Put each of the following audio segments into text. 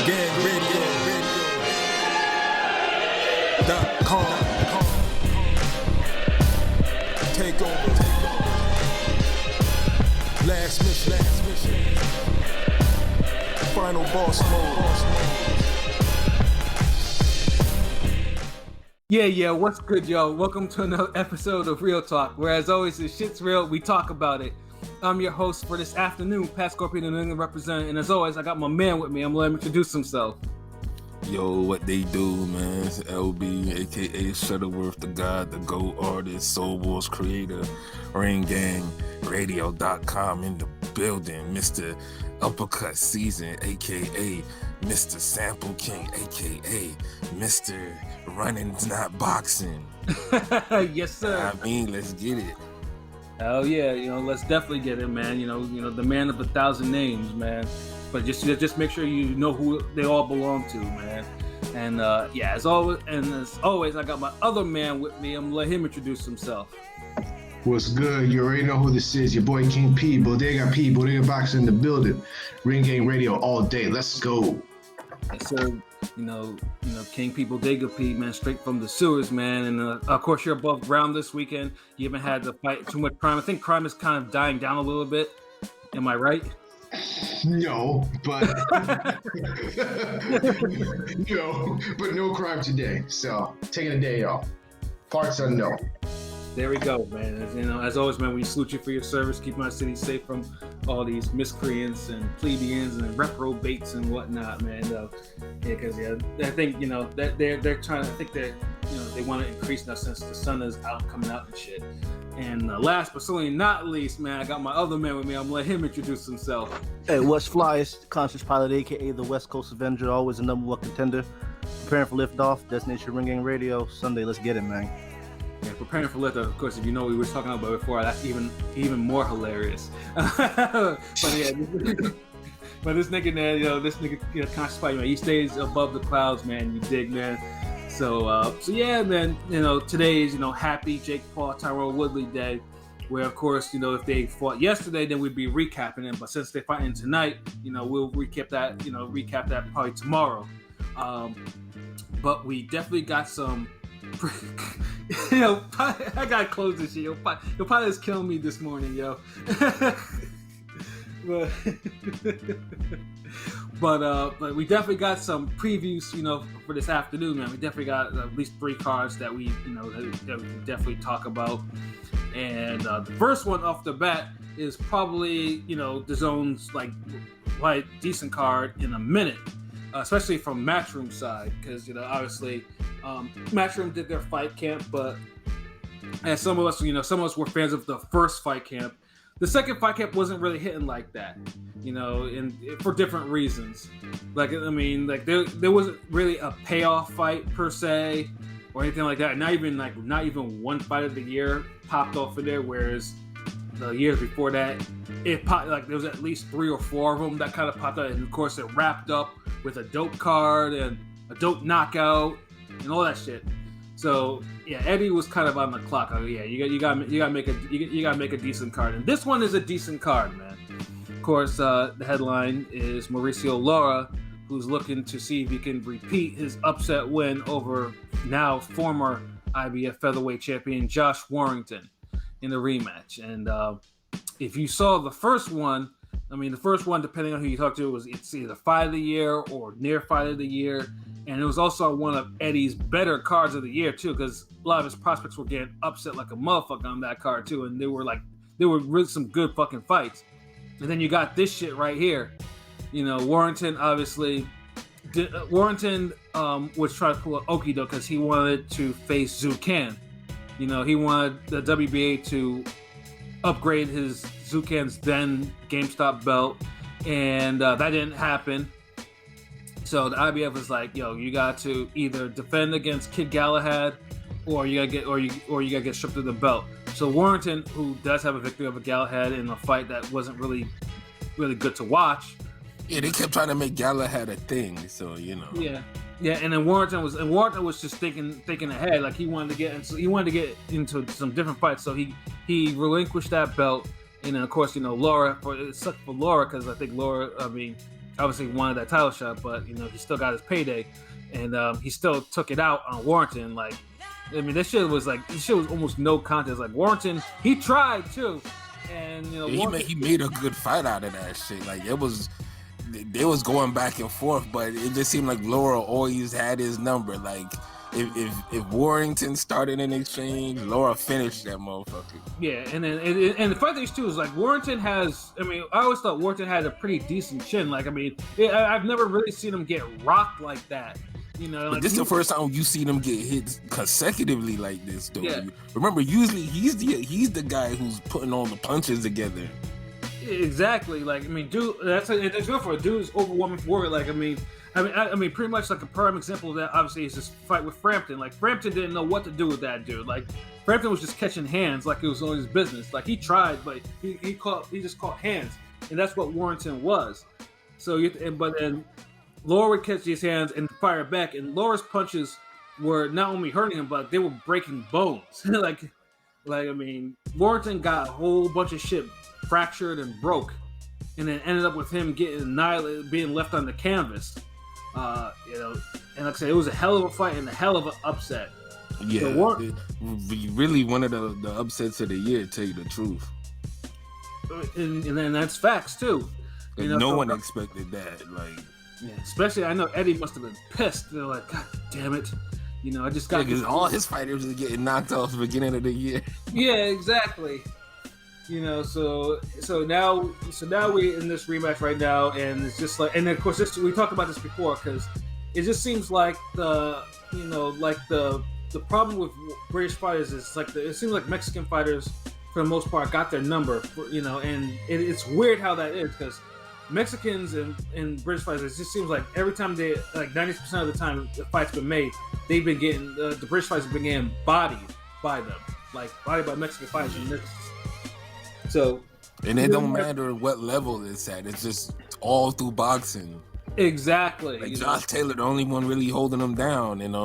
RingGangRadio.com. Take over. Last mission. Final boss mode. Yeah, what's good, y'all? Welcome to another episode of Real Talk, where as always, if shit's real, we talk about it. I'm your host for this afternoon, Pat Scorpion, the New England representative, and as always, I got my man with me. I'm gonna let him introduce himself. Yo, what they do, man? It's LB, aka Shuttleworth, the God, the GOAT artist, Soul Wars creator, RingGangRadio.com in the building, Mr. Uppercut Season, aka Mr. Sample King, aka Mr. Running's Not Boxing. Yes, sir. I mean, let's get it. Hell yeah, let's definitely get it, man. You know, the man of 1,000 names, man. But just make sure you know who they all belong to, man. And as always, I got my other man with me. I'm gonna let him introduce himself. What's good? You already know who this is. Your boy King P, Bodega Boxing in the building. Ring Gang Radio all day. Let's go. So, King P, Bodega P, man, straight from the sewers, man. And of course, you're above ground this weekend. You haven't had to fight too much crime. I think crime is kind of dying down a little bit. Am I right? No, but no crime today. So taking a day off. Parts unknown. There we go, man. As always, man, we salute you for your service, keeping our city safe from all these miscreants and plebeians and reprobates and whatnot, man. Because I think that they're trying. I think they want to increase now since the sun is coming out and shit. And last but certainly not least, man, I got my other man with me. I'm gonna let him introduce himself. Hey, what's flyest? Conscious Pilot, aka the West Coast Avenger, always the number one contender. Preparing for liftoff. Destination Ring Gang Radio. Sunday, let's get it, man. Yeah, preparing for liftoff. Of course, if you know what we were talking about before, that's even more hilarious. But yeah, but this nigga, man, Conscious Pilot, man, he stays above the clouds, man. You dig, man. So yeah, man. Today is happy Jake Paul Tyrone Woodley Day, where of course if they fought yesterday, then we'd be recapping it. But since they're fighting tonight, we'll recap that. Recap that probably tomorrow. But we definitely got some. I gotta close this shit. Your pilot is killing me this morning, yo. But we definitely got some previews, for this afternoon, man. We definitely got at least 3 cards that we can definitely talk about. And the first one off the bat is probably, the zone's like decent card in a minute, especially from Matchroom side, because obviously Matchroom did their fight camp, but as some of us were fans of the first fight camp. The second fight camp wasn't really hitting like that, and for different reasons. There wasn't really a payoff fight per se, or anything like that. Not even one fight of the year popped off in there. Whereas the years before that, it popped there was at least 3 or 4 of them that kind of popped out, and of course it wrapped up with a dope card and a dope knockout and all that shit. So yeah, Eddie was kind of on the clock. You gotta make a decent card, and this one is a decent card, man. Of course, the headline is Mauricio Lara, who's looking to see if he can repeat his upset win over now former IBF featherweight champion Josh Warrington in the rematch. And if you saw the first one, depending on who you talk to, it's either fight of the year or near fight of the year. And it was also one of Eddie's better cards of the year too, because a lot of his prospects were getting upset like a motherfucker on that card too, and they were really some good fucking fights. And then you got this shit right here. Warrington obviously was trying to pull an okie doke because he wanted to face Zhu Can. He wanted the WBA to upgrade his Zhu Can's then GameStop belt, and that didn't happen. So the IBF was like, "Yo, you got to either defend against Kid Galahad, or you gotta get stripped of the belt." So Warrington, who does have a victory over Galahad in a fight that wasn't really good to watch. Yeah, they kept trying to make Galahad a thing, so Yeah, and then Warrington was just thinking ahead, like he wanted to get into some different fights. So he relinquished that belt, and then of course Laura. It sucked for Laura because I think Laura. obviously wanted that title shot, but you know he still got his payday, and he still took it out on Warrington. Like, I mean, this shit was almost no contest. Like Warrington, he tried too, and you know he made a good fight out of that shit. Like they was going back and forth, but it just seemed like Lara always had his number. Like if Warrington started an exchange, Lara finished that motherfucker. Yeah, and then and the funny thing too is like Warrington has. I mean, I always thought Warrington had a pretty decent chin. Like, I mean, I've never really seen him get rocked like that. You know, but like, this is the first time you see them get hit consecutively like this, though. Yeah. Remember, usually he's the guy who's putting all the punches together. Exactly. Like, I mean, dude, that's good for a dude who's overwhelming warrior. Like, I mean, pretty much like a prime example of that. Obviously, is this fight with Frampton. Like, Frampton didn't know what to do with that dude. Like, Frampton was just catching hands like it was all his business. Like, he tried, but he just caught hands, and that's what Warrington was. So, but then Lara would catch his hands and fire back, and Lara's punches were not only hurting him, but they were breaking bones. like I mean, Warrington got a whole bunch of shit fractured and broke, and then ended up with him getting annihilated, being left on the canvas. You know, and like I said, it was a hell of a fight and a hell of an upset. Yeah, so really one of the upsets of the year, to tell you the truth. And then that's facts too. You know, no one expected that. Like, yeah, especially I know Eddie must have been pissed. They're like, God damn it. You know, I just got because all his fighters are getting knocked off at the beginning of the year. Yeah, exactly. You know, so now we're in this rematch right now, and it's just like, and of course we talked about this before, because it just seems like the problem with British fighters is like it seems like Mexican fighters for the most part got their number, you know, and it's weird how that is, because Mexicans and British fighters, it just seems like every time they, like 90% of the time the fight's been made, they've been getting the British fighters have been getting bodied by them, like bodied by Mexican fighters. So, and it don't matter what level it's at. It's just all through boxing. Exactly. Like Josh Taylor, the only one really holding them down, and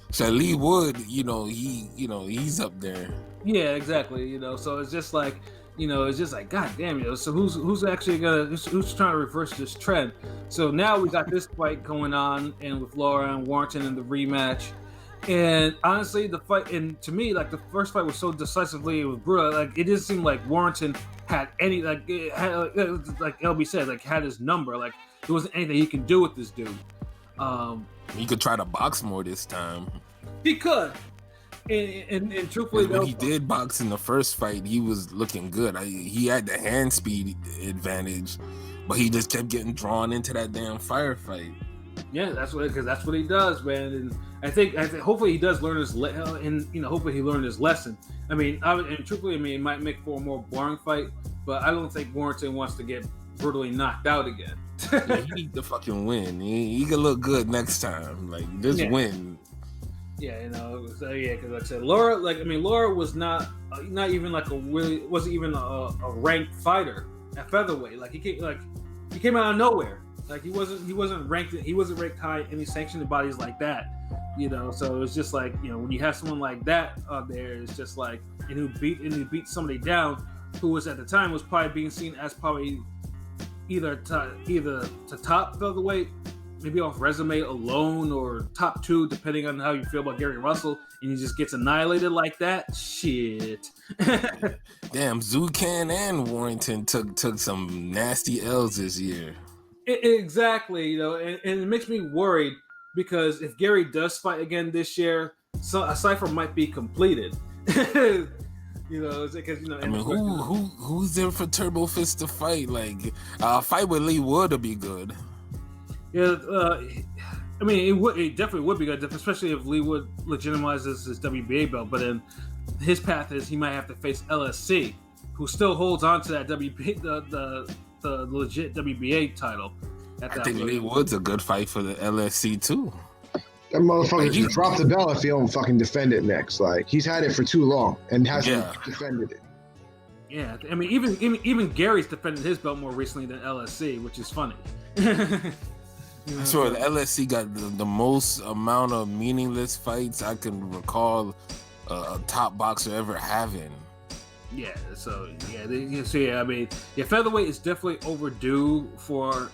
so Lee Wood, he's up there. Yeah, exactly. You know, so it's just like, it's just like, God damn, so who's actually who's trying to reverse this trend? So now we got this fight going on, and with Lara and Warrington in the rematch. And honestly, the fight, and to me, like the first fight was so decisively, it was brutal. Like it didn't seem like Warrington had any, like LB said, like had his number. Like there wasn't anything he can do with this dude. He could try to box more this time. He could, and truthfully, when he did box in the first fight, he was looking good. He had the hand speed advantage, but he just kept getting drawn into that damn firefight. Yeah, that's what he does, man. And I think hopefully he does learn his hopefully he learned his lesson. I mean, and truthfully, it might make for a more boring fight, but I don't think Warrington wants to get brutally knocked out again. Yeah, he needs to fucking win. He can look good next time. Like just win. Yeah, so because like I said, Lara was not even like wasn't even a ranked fighter at featherweight. Like he came out of nowhere. Like he wasn't ranked high in any sanctioned bodies like that, So it's just like, when you have someone like that out there, it's just like, and who beat somebody down who was at the time was probably being seen as probably either to top featherweight, maybe off resume alone, or top 2, depending on how you feel about Gary Russell, and he just gets annihilated like that. Shit. Damn, Zucan and Warrington took some nasty L's this year. Exactly, and it makes me worried, because if Gary does fight again this year, so a cipher might be completed. Because I mean, who's there for Turbo Fist to fight? Like, a fight with Lee Wood would be good. Yeah, I mean, it definitely would be good, especially if Lee Wood legitimizes his WBA belt. But then his path is he might have to face LSC, who still holds on to that WBA, the legit WBA title. I think Lee Wood's a good fight for the LSC too. That motherfucker just dropped the belt if he don't fucking defend it next. Like he's had it for too long and hasn't defended it. Yeah, I mean, even Gary's defended his belt more recently than LSC, which is funny. I swear the LSC got the most amount of meaningless fights I can recall a top boxer ever having. Yeah, so I mean, featherweight is definitely overdue for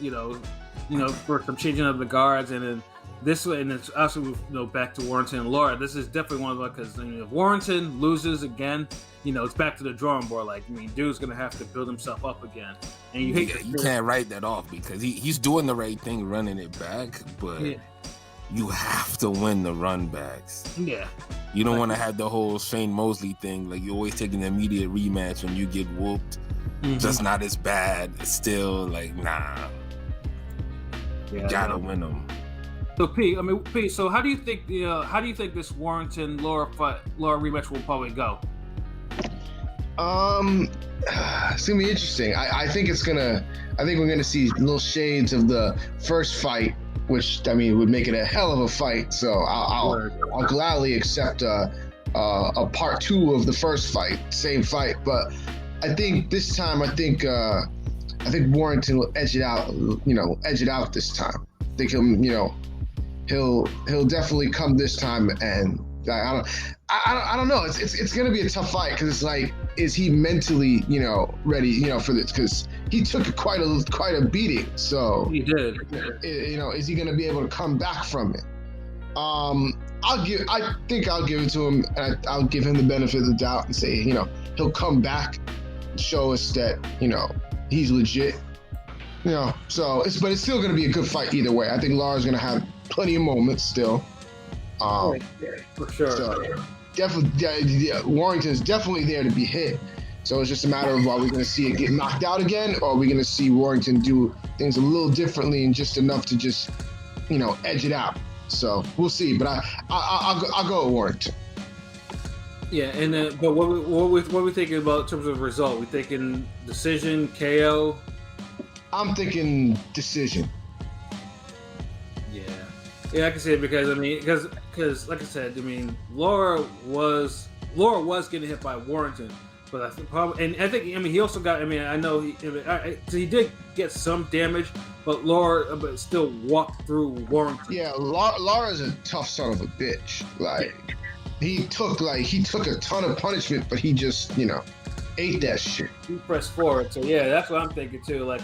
for some changing of the guards, and then this way, and it's also back to Warrington and Lara. This is definitely one of the, because if Warrington loses again, it's back to the drawing board. Like, I mean, dude's gonna have to build himself up again, and you can't write that off because he's doing the right thing, running it back, but you have to win the run backs. Yeah. You don't want to have the whole Shane Mosley thing. Like, you're always taking the immediate rematch and you get whooped. Just not as bad. It's still like, nah. You gotta win them. So P. So how do you think this Warrington Lara rematch will probably go? It's gonna be interesting. I think we're gonna see little shades of the first fight, which I mean would make it a hell of a fight. So I'll gladly accept a part 2 of the first fight, same fight. But I think this time, I think Warrington will edge it out this time. I think he'll definitely come this time, and I don't know. It's gonna be a tough fight because it's like, is he mentally ready for this? Because he took quite a beating. So he did. Is he gonna be able to come back from it? I think I'll give it to him, and I'll give him the benefit of the doubt and say he'll come back, show us that he's legit. So but it's still gonna be a good fight either way. I think Lara's gonna have plenty of moments still. For sure. So definitely, Warrington's definitely there to be hit. So it's just a matter of, are we going to see it get knocked out again, or are we going to see Warrington do things a little differently and just enough to just, edge it out? So we'll see. But I'll go with Warrington. Yeah, and but what we thinking about in terms of result? We thinking decision, KO? I'm thinking decision. Yeah, I can see it because like I said, I mean, Lara was getting hit by Warrington, but I think he also got. I mean, I know he did get some damage, but Lara still walked through Warrington. Yeah, Lara's a tough son of a bitch. Like, he took a ton of punishment, but he just ate that shit. He pressed forward, so yeah, that's what I'm thinking too. Like,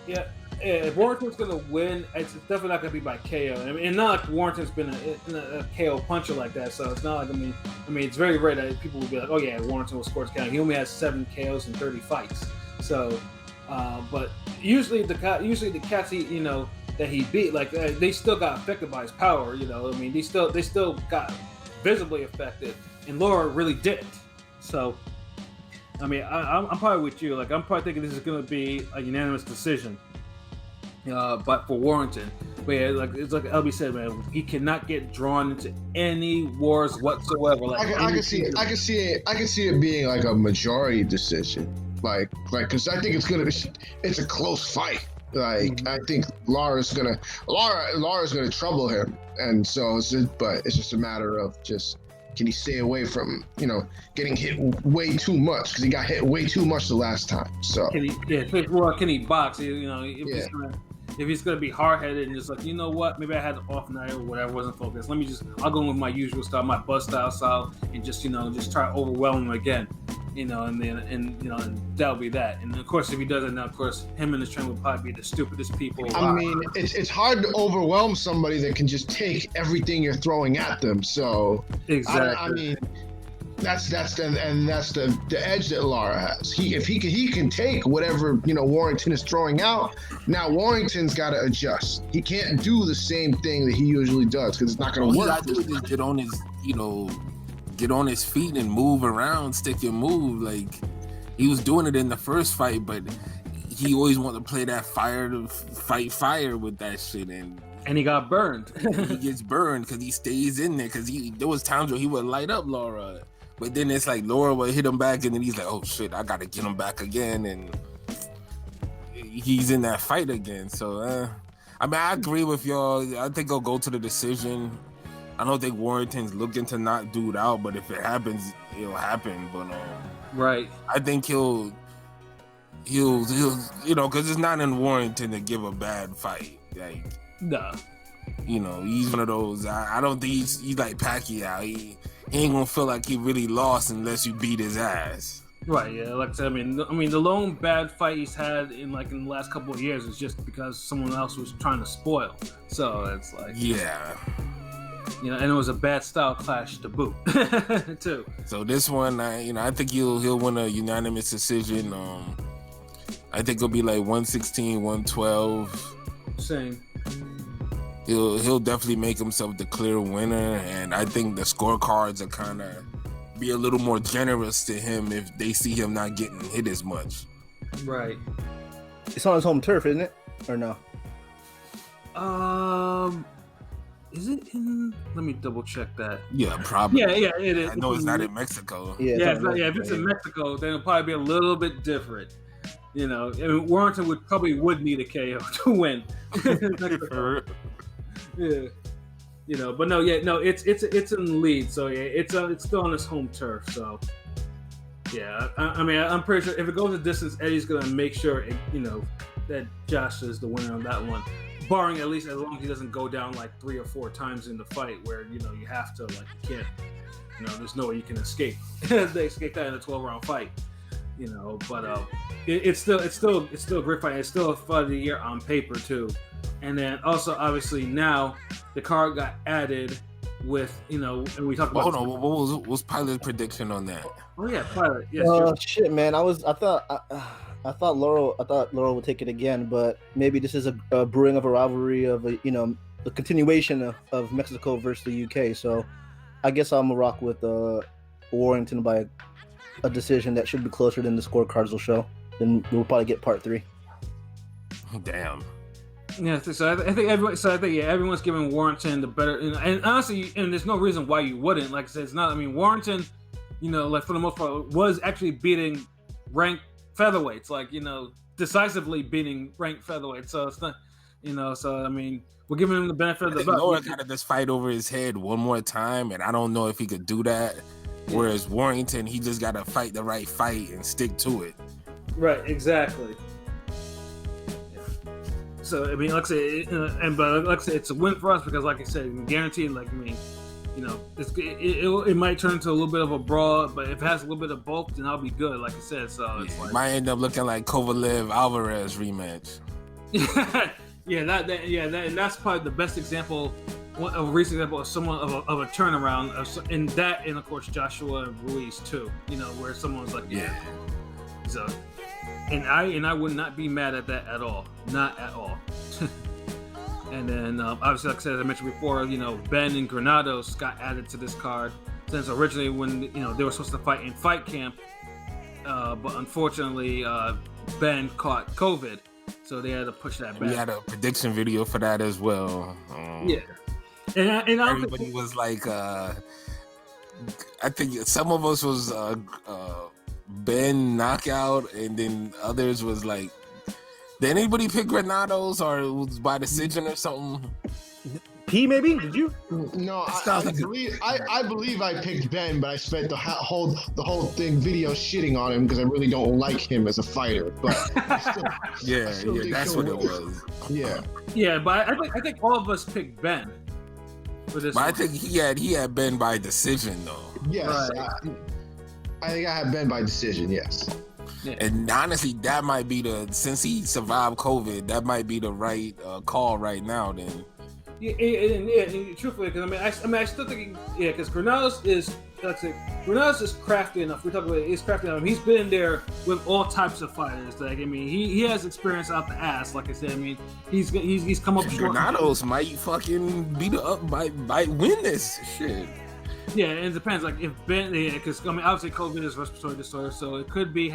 yeah. If Warrington's gonna win, it's definitely not gonna be by KO. I mean, and not like Warrington's been a KO puncher like that, so it's not like I mean, it's very rare that people will be like, oh yeah, Warrington will score his KO. He only has 7 KOs in 30 fights. So, but usually the cats that he beat, like they still got affected by his power. I mean, they still got visibly affected, and Lara really didn't. So, I mean, I'm probably with you. Like, I'm probably thinking this is gonna be a unanimous decision. But for Warrington, but yeah, it's like LB said, man, he cannot get drawn into any wars whatsoever. Like, I can see it being like a majority decision, like because I think it's a close fight. Like, I think Lara's gonna trouble him, and so it's just a matter of just, can he stay away from getting hit way too much, because he got hit way too much the last time. So can he box? If he's gonna be hard-headed and just like, maybe I had an off night or whatever, wasn't focused. I'll go with my usual style, my buzz style, and just try to overwhelm him again, and that'll be that. And of course, if he doesn't, now of course, him and his trainer will probably be the stupidest people. I mean, it's hard to overwhelm somebody that can just take everything you're throwing at them. So exactly. I mean, that's the edge that Lara has. He can take whatever Warrington is throwing out. Now Warrington's got to adjust. He can't do the same thing that he usually does, because it's not going to work. He got to get on his get on his feet and move around, stick and move. Like, he was doing it in the first fight, but he always wanted to play that fire to fight fire with that shit, and he got burned. He gets burned because he stays in there, because there was times where he would light up Lara. But then it's like Lara would hit him back, and then he's like, oh shit, I gotta get him back again, and he's in that fight again. So, I mean, I agree with y'all. I think I'll go to the decision. I don't think Warrington's looking to knock dude out, but if it happens, it'll happen. But right, I think he'll because it's not in Warrington to give a bad fight. Like, no. He's one of those. I don't think he's like Pacquiao. He ain't gonna feel like he really lost unless you beat his ass. Right, yeah. Like I said, I mean, the lone bad fight he's had in the last couple of years is just because someone else was trying to spoil. So it's like, yeah, and it was a bad style clash to boot, too. So this one, I think he'll win a unanimous decision. I think it'll be like 116, 112. Same. He'll definitely make himself the clear winner, and I think the scorecards are kind of be a little more generous to him if they see him not getting hit as much. Right. It's on his home turf, isn't it? Or no? Is it in? Let me double check that. Yeah, probably. Yeah, it is. I know it's not in Mexico. If it's in Mexico, then it'll probably be a little bit different. Warrington would need a KO to win. Yeah. But it's in the lead, so yeah, it's still on his home turf, so yeah. I'm pretty sure if it goes a distance, Eddie's gonna make sure that Josh is the winner on that one, barring at least as long as he doesn't go down like 3 or 4 times in the fight where you have to you can't there's no way you can escape. They escape that in a 12-round fight, but it's still a great fight. It's still a fight of the year on paper too. And then also, obviously, now the card got added with, and we talked about. Hold on, what was Pilot's prediction on that? Oh yeah, Pilot. Yes. Shit, man. I thought Laurel would take it again, but maybe this is a brewing of a rivalry of the continuation of Mexico versus the UK. So, I guess I'm gonna rock with Warrington by a decision that should be closer than the scorecards will show. Then we'll probably get part 3. Damn. Yeah, so I think everyone's giving Warrington the better, and honestly, and there's no reason why you wouldn't. Like I said, it's not. I mean, Warrington, for the most part, was actually beating ranked featherweights, decisively beating ranked featherweights. So it's not, So I mean, we're giving him the benefit of the doubt. Noah got this fight over his head one more time, and I don't know if he could do that. Whereas Warrington, he just got to fight the right fight and stick to it. Right. Exactly. So I mean, like I said, it's a win for us because, like I said, guaranteed. It might turn into a little bit of a brawl, but if it has a little bit of bulk, then I'll be good. Like I said, so it's it might end up looking like Kovalev Alvarez rematch. And that's probably the best example, a recent example of someone of a turnaround, and of course Joshua and Ruiz too. Where someone's like, so. And I would not be mad at that at all. Not at all. And then, obviously, like I said, as I mentioned before, Ben and Granados got added to this card. Since originally when, they were supposed to fight in Fight Camp. But unfortunately, Ben caught COVID. So they had to push that back. We had a prediction video for that as well. Yeah. And everybody was like, I think some of us was... Ben knockout, and then others was like, did anybody pick Granados or it was by decision or something? P maybe? Did you? No, I believe I picked Ben, but I spent the whole thing video shitting on him because I really don't like him as a fighter. But that's what it was. Yeah, but I think all of us picked Ben for this. But one. I think he had Ben by decision though. Yes. Right. I think I have Ben by decision, yes. Yeah. And honestly, that might be since he survived COVID, that might be the right call right now then. Yeah, truthfully, because I still think, because Granados is crafty enough. We talk about he's crafty enough. He's been there with all types of fighters. He has experience out the ass. Like I said, he's come up short. Granados might fucking might win this shit. Yeah, and it depends. Like if Ben, because obviously COVID is respiratory disorder, so it could be,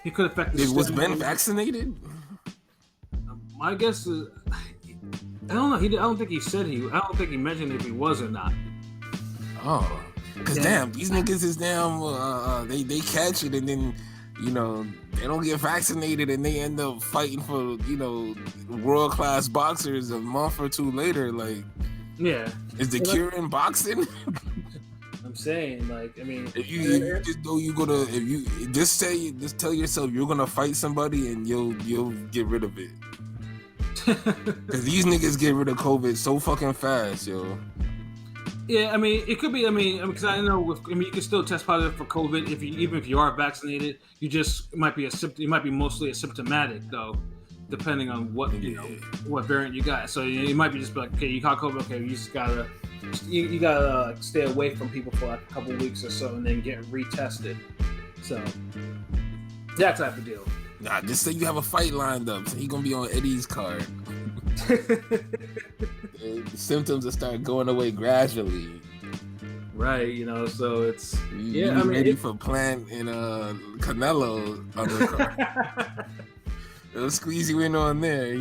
he could affect the. Was Ben vaccinated? My guess is, I don't know. I don't think he said I don't think he mentioned if he was or not. Oh, because damn, these niggas is damn. They catch it and then, they don't get vaccinated and they end up fighting for world class boxers a month or two later. Like, yeah, is the cure in boxing? I'm saying, if you just know if you just tell yourself you're gonna fight somebody and you'll get rid of it. Because these niggas get rid of COVID so fucking fast, yo. Yeah, I mean, it could be. I mean, because I know you can still test positive for COVID even if you are vaccinated. You just it might be it might be mostly asymptomatic though, depending on what what variant you got. So it might be just like, okay, you caught COVID. Okay, you just gotta you gotta stay away from people for like a couple weeks or so, and then get retested. So that type of deal. Nah, just say you have a fight lined up. So you're gonna be on Eddie's card. The symptoms will start going away gradually. Right, so it's I mean, ready for Plant and Canelo undercard. They'll squeeze you in on there,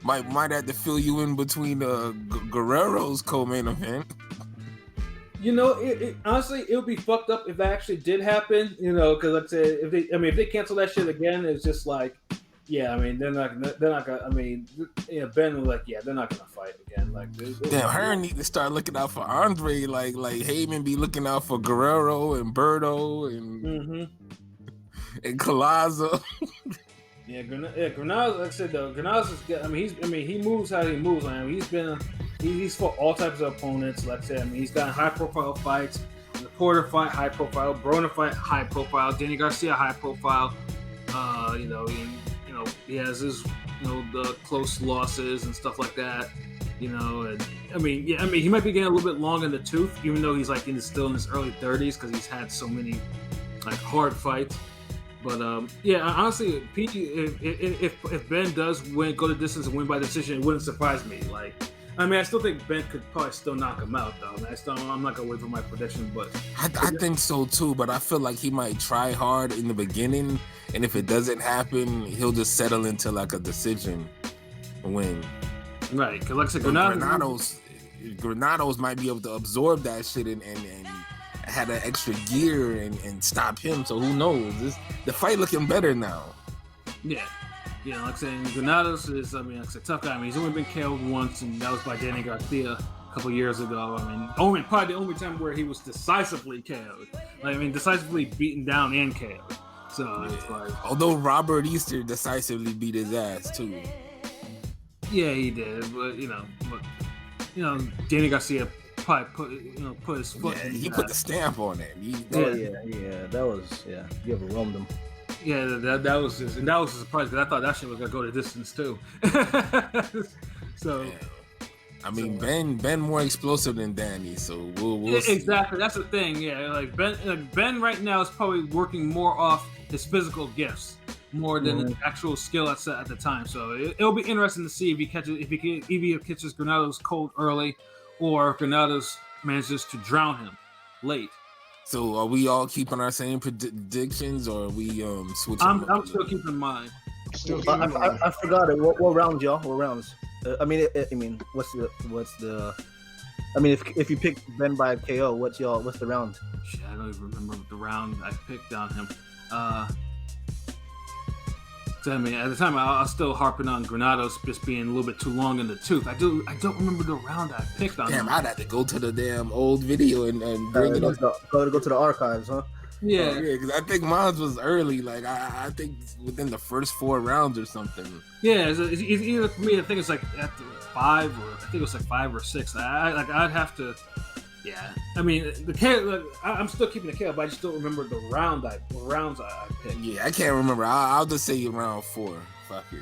Might have to fill you in between Guerrero's co-main event. Honestly, it would be fucked up if that actually did happen. Because like I said, if they cancel that shit again, it's just like, yeah, I mean, they're not gonna. I mean, Ben was like, yeah, they're not gonna fight again. Like, damn, Hearn need to start looking out for Andre, like Heyman be looking out for Guerrero and Berto and Collazo. Yeah, Granados. Like I said though, Granados is good. I mean, he moves how he moves. I mean, he's fought all types of opponents. Like I said, I mean, he's got high profile fights. The Porter fight, high profile. Broner fight, high profile. Danny Garcia, high profile. He has his, the close losses and stuff like that. And I mean, he might be getting a little bit long in the tooth, even though he's like still in his early 30s because he's had so many like hard fights. But honestly, if Ben does go the distance and win by decision, it wouldn't surprise me. Like, I mean, I still think Ben could probably still knock him out, though. I'm not gonna wait for my prediction, but I think so too. But I feel like he might try hard in the beginning, and if it doesn't happen, he'll just settle into like a decision win. Right? Because like I said, Granados might be able to absorb that shit and had an extra gear and stop him. So who knows? The fight looking better now. Yeah. Like I said, Granados is, like I said, tough guy. I mean, he's only been KO'd once, and that was by Danny Garcia a couple years ago. I mean, probably the only time where he was decisively KO'd. Decisively beaten down and KO'd. So it's like, although Robert Easter decisively beat his ass too. Yeah, he did, but Danny Garcia probably put his foot. Yeah, he put the stamp on it. That was you overwhelmed him. Yeah, that was just, and that was a surprise because I thought that shit was gonna go the distance too. So, yeah. I mean, Ben more explosive than Danny, so we'll exactly. That's the thing. Yeah, like Ben right now is probably working more off his physical gifts more than his actual skill at the time. So it'll be interesting to see if he catches Granados cold early, or if Granados manages to drown him late. So are we all keeping our same predictions, or are we switching? I'm still keeping mine. I forgot it. What rounds, y'all? What rounds? What's the? I mean, if you pick Ben by KO, what's the round? Shit, I don't even remember the round I picked on him. I mean, at the time, I was still harping on Granados just being a little bit too long in the tooth. I don't remember the round I picked on him. I'd have to go to the damn old video and bring it up. Go to the archives, huh? Yeah, because I think mine was early. Like I think within the first 4 rounds or something. Yeah, it's either for me. I think it's like at 5, or I think it was like 5 or 6. I'd have to. Yeah, I mean the KO. I'm still keeping the KO, but I just don't remember the rounds I picked. Yeah, I can't remember. I'll just say round 4. Fuck it.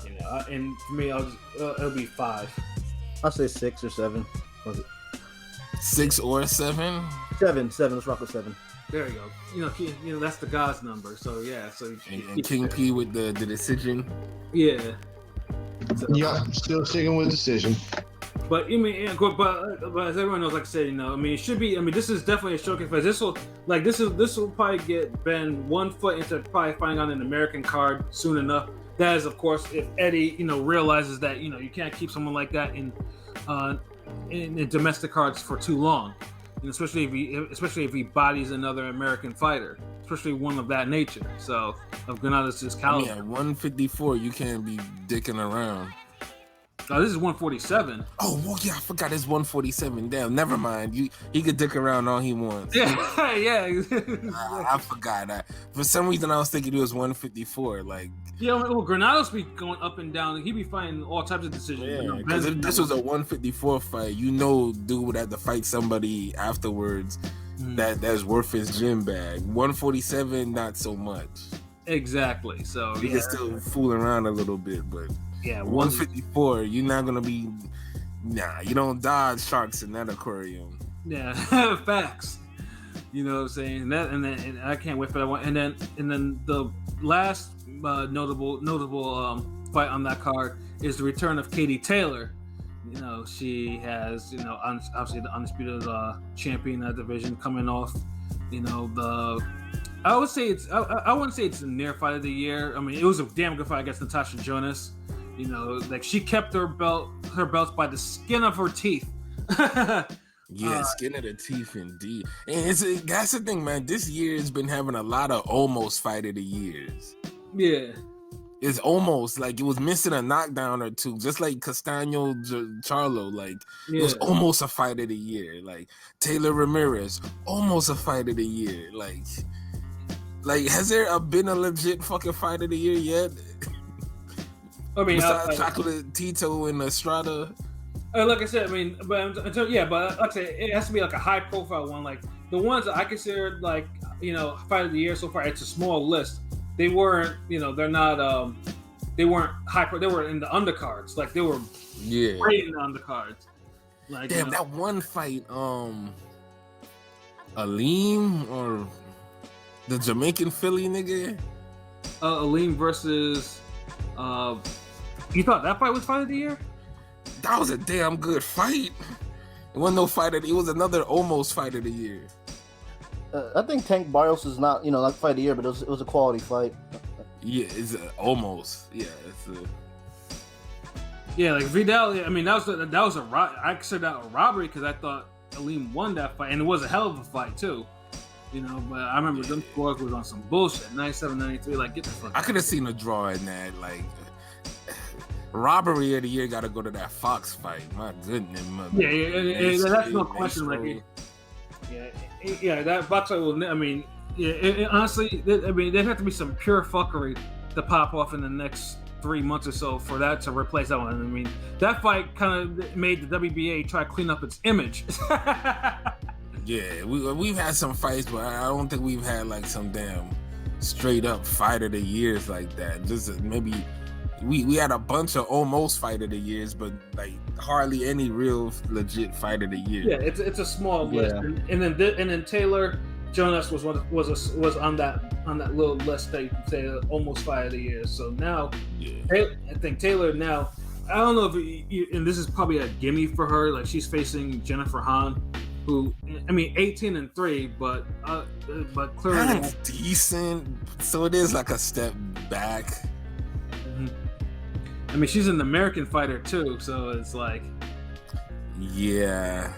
Yeah. And for me, it'll be 5. I'll say 6 or 7. Was it 6 or 7? 7. Let's rock with 7. There you go. That's the God's number. So yeah. So and King P with the decision. Yeah. So, still sticking with decision. But but as everyone knows, like I said, it should be. I mean, this is definitely a showcase fight. This will probably get Ben one foot into probably fighting on an American card soon enough. That is, of course, if Eddie, realizes that you can't keep someone like that in domestic cards for too long, and especially if he bodies another American fighter, especially one of that nature. So of Granados' caliber. I mean, at 154, you can't be dicking around. Oh, this is 147. Oh, well, yeah, I forgot it's 147. Damn, never mind. He could dick around all he wants. Yeah, yeah. I forgot. For some reason, I was thinking it was 154. Like, yeah, well, Granados be going up and down. He be fighting all types of decisions. yeah, because if this was a 154 fight, dude would have to fight somebody afterwards that's worth his gym bag. 147, not so much. Exactly. So he can still fool around a little bit, but yeah, 154, you're not gonna be. Nah, you don't dodge sharks in that aquarium. Yeah, facts. You know what I'm saying? And I can't wait for that one. And then the last notable fight on that card is the return of Katie Taylor. You know, she has obviously the undisputed champion in that division coming off. You know, I would say I wouldn't say it's a near fight of the year. I mean, it was a damn good fight against Natasha Jonas. You know, like she kept her belts by the skin of her teeth. Yeah, skin of the teeth, indeed. And that's the thing, man. This year has been having a lot of almost fight of the years. Yeah. It's almost like it was missing a knockdown or two, just like Castaño Charlo. Like, it was almost a fight of the year. Like, Taylor Ramirez, almost a fight of the year. Like has there been a legit fucking fight of the year yet? I mean, besides Chocolate Tito and Estrada. Like I said, I mean, but like I said, it has to be like a high profile one. Like the ones that I considered like fight of the year so far, it's a small list. They weren't, they're not, they weren't high. They were in the undercards. Like they were, great in the undercards. Like damn, that one fight, Aleem or the Jamaican Philly nigga. Aleem versus, you thought that fight was fight of the year? That was a damn good fight. It wasn't no fight. It was another almost fight of the year. I think Tank Barrios is not, not fight of the year, but it was a quality fight. Yeah, it's almost. Yeah, yeah, like Vidal. I mean, that was I consider that a robbery because I thought Aleem won that fight, and it was a hell of a fight too. But I remember them scores was on some bullshit. 97-93. Like, get the fuck. I could have seen a draw in that. Like, robbery of the year got to go to that Fox fight. My goodness. Yeah, that's no question. Like, yeah, that Fox fight will. I mean, honestly, there'd have to be some pure fuckery to pop off in the next 3 months or so for that to replace that one. I mean, that fight kind of made the WBA try to clean up its image. Yeah, we've had some fights, but I don't think we've had like some damn straight up fight of the years like that. Just maybe we had a bunch of almost fight of the years, but like hardly any real legit fight of the year. Yeah, it's a small list, and then Taylor Jonas was on that little list that you can say almost fight of the year. So now, I think Taylor now. I don't know if and this is probably a gimme for her. Like she's facing Jennifer Hahn, who, I mean, 18-3, but clearly that's decent. So it is like a step back. Mm-hmm. I mean, she's an American fighter too, so it's like, yeah.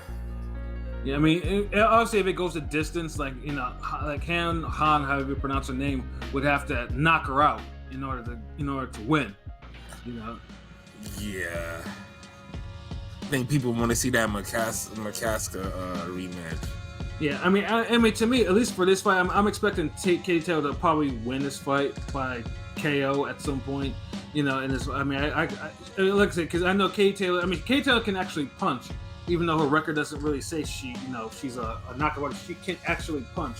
I mean, obviously, if it goes a distance, like like Han, however you pronounce her name, would have to knock her out in order to win. Yeah. I think people want to see that McCaska rematch. Yeah, I mean, to me, at least for this fight, I'm expecting Katie Taylor to probably win this fight by KO at some point. And this, I mean, I like I said, because I know Katie Taylor. I mean, Katie Taylor can actually punch, even though her record doesn't really say she's a knockout. She can actually punch.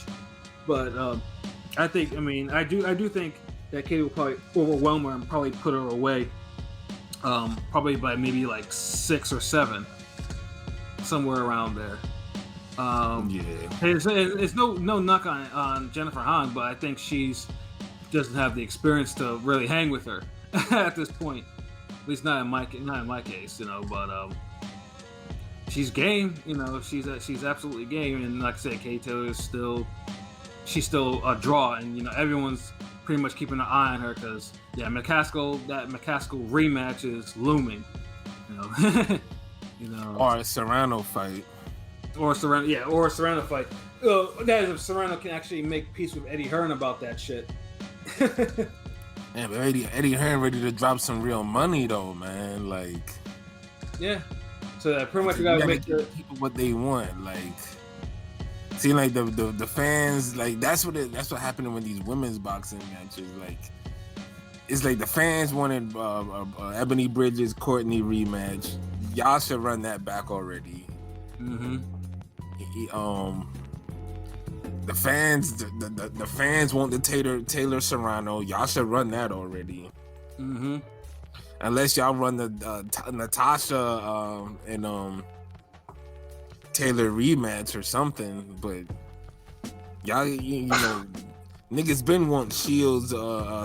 But I think, I mean, I do think that Katie will probably overwhelm her and probably put her away. Probably by maybe like 6 or 7, somewhere around there. It's no knock on Jennifer Hahn, but I think she's doesn't have the experience to really hang with her at this point. At least not in my case, But she's game. She's absolutely game. And like I said, Katie Taylor she's still a draw, and everyone's pretty much keeping an eye on her because that McCaskill rematch is looming. Or a Serrano fight. Or a Serrano fight. That is if Serrano can actually make peace with Eddie Hearn about that shit. Yeah, but Eddie Hearn ready to drop some real money though, man. Like, Yeah. So pretty much you we gotta gotta make sure. give people what they want. Like, seem like the fans, like that's what happened with these women's boxing matches. Like, it's like the fans wanted Ebony Bridges Courtney rematch. Y'all should run that back already. Mm-hmm. The fans want the Taylor Serrano. Y'all should run that already. Mm-hmm. Unless y'all run the Natasha and Taylor rematch or something, but y'all, you know, niggas been want Shields,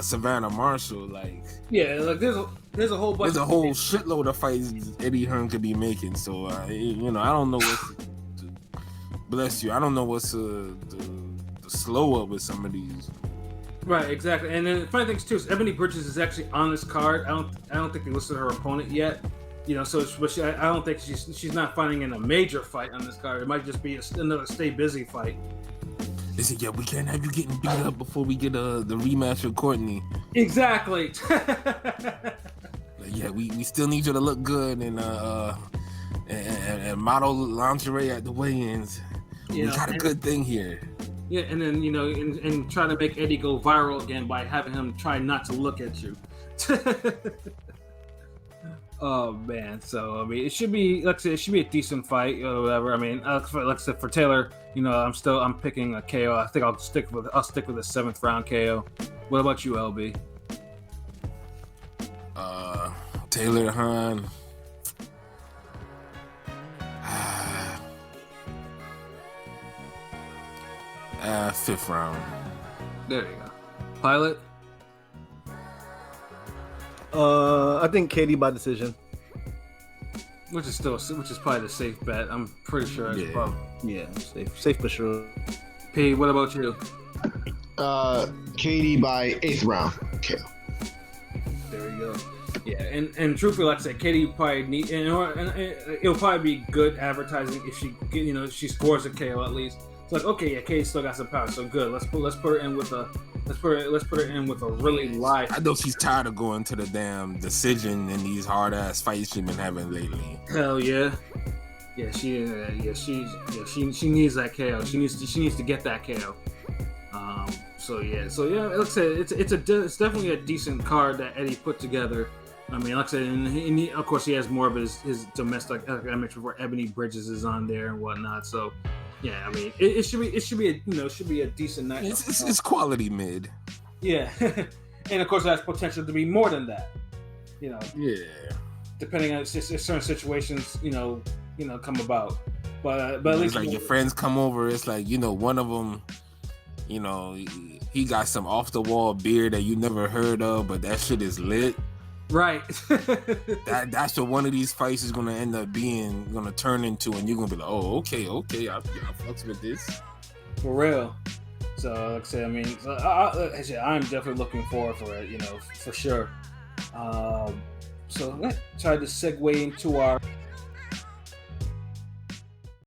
Savannah Marshall, like Like there's a whole bunch. There's a whole shitload of fights Eddie Hearn could be making. So you know, I don't know what's bless you. I don't know what's the slow up with some of these. Right, exactly. And then the funny thing too is Ebony Bridges is actually on this card. I don't think they listed her opponent yet. You know, so I don't think she's not fighting in a major fight on this card. It might just be another stay busy fight. They said, yeah, we can't have you getting beat up before we get the rematch with Courtney. Exactly. Yeah, we still need you to look good and model lingerie at the weigh-ins. We got a good thing here. Yeah, and then you know, and try to make Eddie go viral again by having him try not to look at you. Oh man, so I mean, it should be, like I said, it should be a decent fight or whatever. I mean, like I said, for Taylor, you know, I'm picking a KO. I think I'll stick with a 7th round KO. What about you, LB? Taylor Hearn. 5th round. There you go. Pilot. I think Katie by decision. Which is probably the safe bet. I'm pretty sure. Yeah, safe for sure. P, what about you? Katie by 8th round. KO. There you go. Yeah, and truthfully, like I said, Katie probably need, and it'll probably be good advertising if she scores a KO at least. It's like, okay, yeah, Katie still got some power, so good. Let's put her in with a really live. I know she's tired of going to the damn decision in these hard ass fights she's been having lately. Hell yeah. Yeah, she needs that KO. She needs to get that KO. So yeah, like I said, it's definitely a decent card that Eddie put together. I mean, like I said, and of course he has more of his domestic. Like I mentioned before, Ebony Bridges is on there and whatnot. So yeah, I mean, it should be a decent night. It's quality mid. Yeah, and of course it has potential to be more than that. You know. Yeah. Depending on if certain situations, come about. But at least like your friends come over. It's like, one of them, he got some off the wall beer that you never heard of, but that shit is lit. Right. That's what one of these fights is gonna end up gonna turn into, and you're gonna be like, oh, okay, I fucks with this. For real. So like I said, I mean, I'm definitely looking forward for it, for sure. So let's try to segue into our